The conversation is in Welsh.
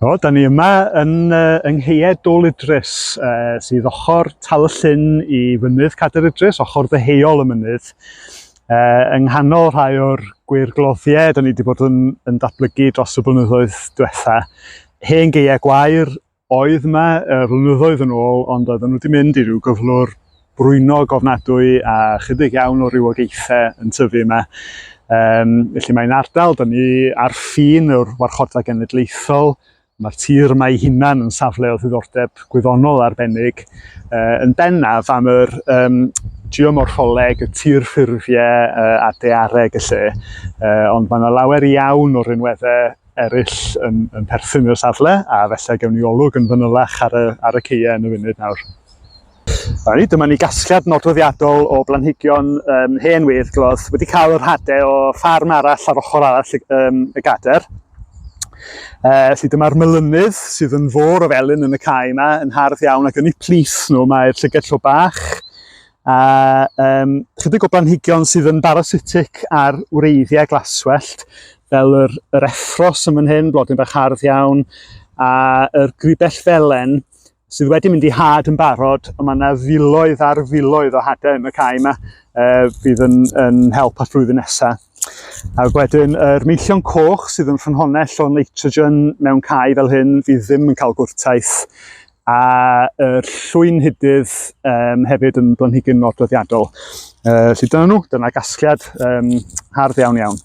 Da ni yma yng Ngheued Dôl Idris, sydd ochr Tal y Llyn I fynydd Cadair Idris, ochr ddeheuol y mynydd. Yng nghanol rhai o'r gwirgloddiau, da ni wedi bod yn datblygu dros y blynyddoedd diwetha. Hen gaeau gwair oedd yma flynyddoedd yn ôl, ond oedden nhw wedi mynd I ryw gyflwr brwynog ofnadwy a chydig iawn o rywogaethau yn tyfu yma. Felly mae'n ardal, da ni ar ffin o'r warchodfa genedlaethol. Mae'r tir yma ei hunan yn safle o ddiddordeb gwyddonol arbennig, yn bennaf am yr geomorffoleg, y tirffurfiau a daeareg y lle, ond mae yna lawer iawn o'r rinweddau eraill yn perthyn i'r safle, a felly gewn ni olwg yn fanylach ar y caeau yn y funud nawr. Dyma ni gasgliad nodweddiadol o blanhigion hen weddglodd wedi cael yr hadau o ffarm arall ar ochr arall y gadair. Dyma'r melynydd sydd yn fôr o felyn yn y cae yma yn hardd iawn ac yn eu plis nhw mae'r llyged tro bach a chydig o blanhigion sydd yn parasitic ar wreiddiau glaswellt fel yr effros yn fan hyn, blodyn bach hardd iawn a yr gribell felen sydd wedi mynd I had yn barod a mae yna filoedd ar filoedd o hadau yn y cae yma bydd yn help at flwyddyn nesaf. A wedyn yr meillion coch sydd yn ffynhonnell o nitrogen mewn cae fel hyn fydd ddim yn cael gwrtaith a yr llwyn hydydd hefyd yn blanhigyn nodweddiadol. Dyna nhw, dyna gasgliad hardd iawn.